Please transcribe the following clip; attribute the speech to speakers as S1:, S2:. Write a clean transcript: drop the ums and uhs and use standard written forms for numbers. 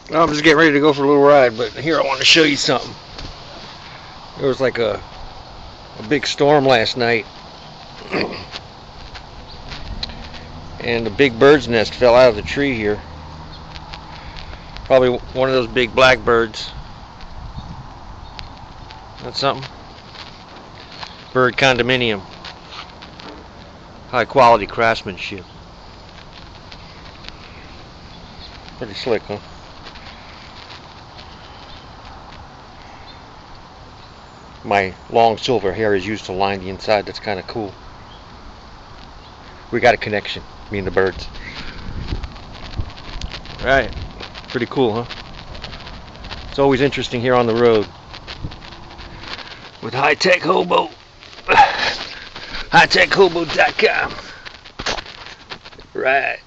S1: Well, I'm just getting ready to go for a little ride, but here I want to show you something. There was like a big storm last night, and a big bird's nest fell out of the tree here. Probably one of those big blackbirds. That's something. Bird condominium. High quality craftsmanship. Pretty slick, huh? My long silver hair is used to line the inside. That's kind of cool. We got a connection, me and the birds. Right. Pretty cool, huh? It's always interesting here on the road with High Tech Hobo. HighTechHobo.com. Right.